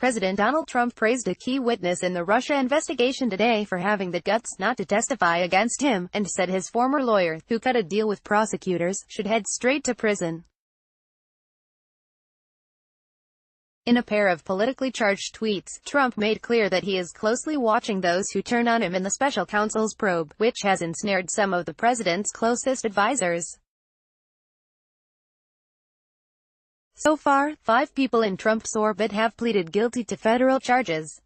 President Donald Trump praised a key witness in the Russia investigation today for having the guts not to testify against him, and said his former lawyer, who cut a deal with prosecutors, should head straight to prison. In a pair of politically charged tweets, Trump made clear that he is closely watching those who turn on him in the special counsel's probe, which has ensnared some of the president's closest advisors. So far, 5 people in Trump's orbit have pleaded guilty to federal charges.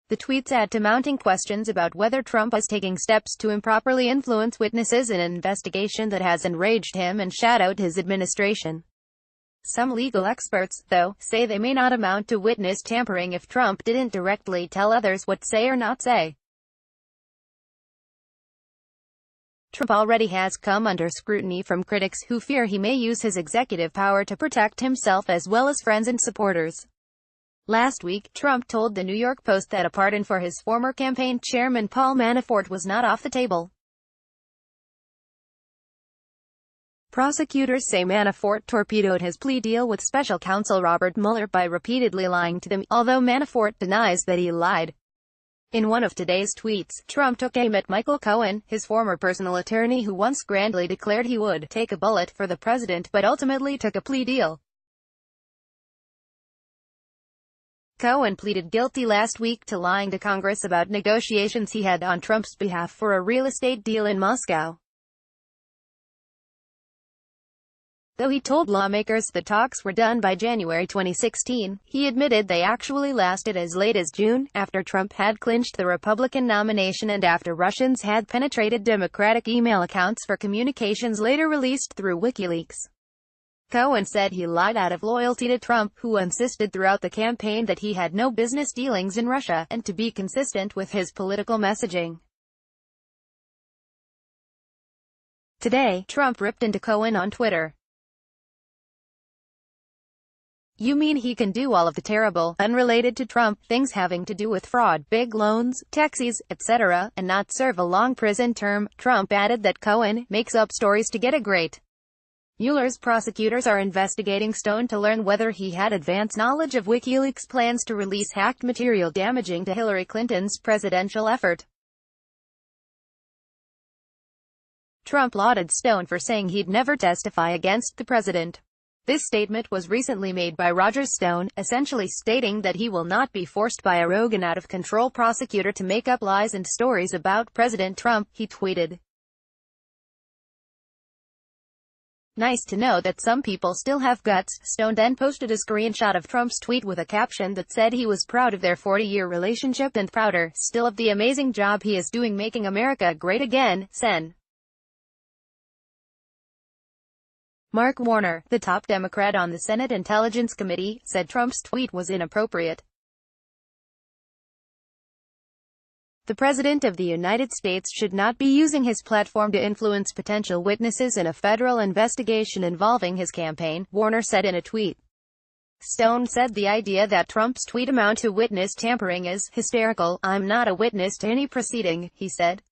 The tweets add to mounting questions about whether Trump is taking steps to improperly influence witnesses in an investigation that has enraged him and shadowed his administration. Some legal experts, though, say they may not amount to witness tampering if Trump didn't directly tell others what to say or not say. Trump already has come under scrutiny from critics who fear he may use his executive power to protect himself as well as friends and supporters. Last week, Trump told the New York Post that a pardon for his former campaign chairman Paul Manafort was not off the table. Prosecutors say Manafort torpedoed his plea deal with special counsel Robert Mueller by repeatedly lying to them, although Manafort denies that he lied. In one of today's tweets, Trump took aim at Michael Cohen, his former personal attorney who once grandly declared he would take a bullet for the president but ultimately took a plea deal. Cohen pleaded guilty last week to lying to Congress about negotiations he had on Trump's behalf for a real estate deal in Moscow. Though he told lawmakers the talks were done by January 2016, he admitted they actually lasted as late as June, after Trump had clinched the Republican nomination and after Russians had penetrated Democratic email accounts for communications later released through WikiLeaks. Cohen said he lied out of loyalty to Trump, who insisted throughout the campaign that he had no business dealings in Russia, and to be consistent with his political messaging. Today, Trump ripped into Cohen on Twitter. "You mean he can do all of the terrible, unrelated to Trump, things having to do with fraud, big loans, taxis, etc., and not serve a long prison term?" Trump added that Cohen makes up stories to get a great. Mueller's prosecutors are investigating Stone to learn whether he had advance knowledge of WikiLeaks' plans to release hacked material damaging to Hillary Clinton's presidential effort. Trump lauded Stone for saying he'd never testify against the president. This statement was recently made by Roger Stone, essentially stating that he will not be forced by a rogue and out-of-control prosecutor to make up lies and stories about President Trump, he tweeted. "Nice to know that some people still have guts." Stone then posted a screenshot of Trump's tweet with a caption that said he was proud of their 40-year relationship and prouder, still, of the amazing job he is doing making America great again. Sen. Mark Warner, the top Democrat on the Senate Intelligence Committee, said Trump's tweet was inappropriate. The President of the United States should not be using his platform to influence potential witnesses in a federal investigation involving his campaign, Warner said in a tweet. Stone said the idea that Trump's tweet amount to witness tampering is hysterical. "I'm not a witness to any proceeding," he said.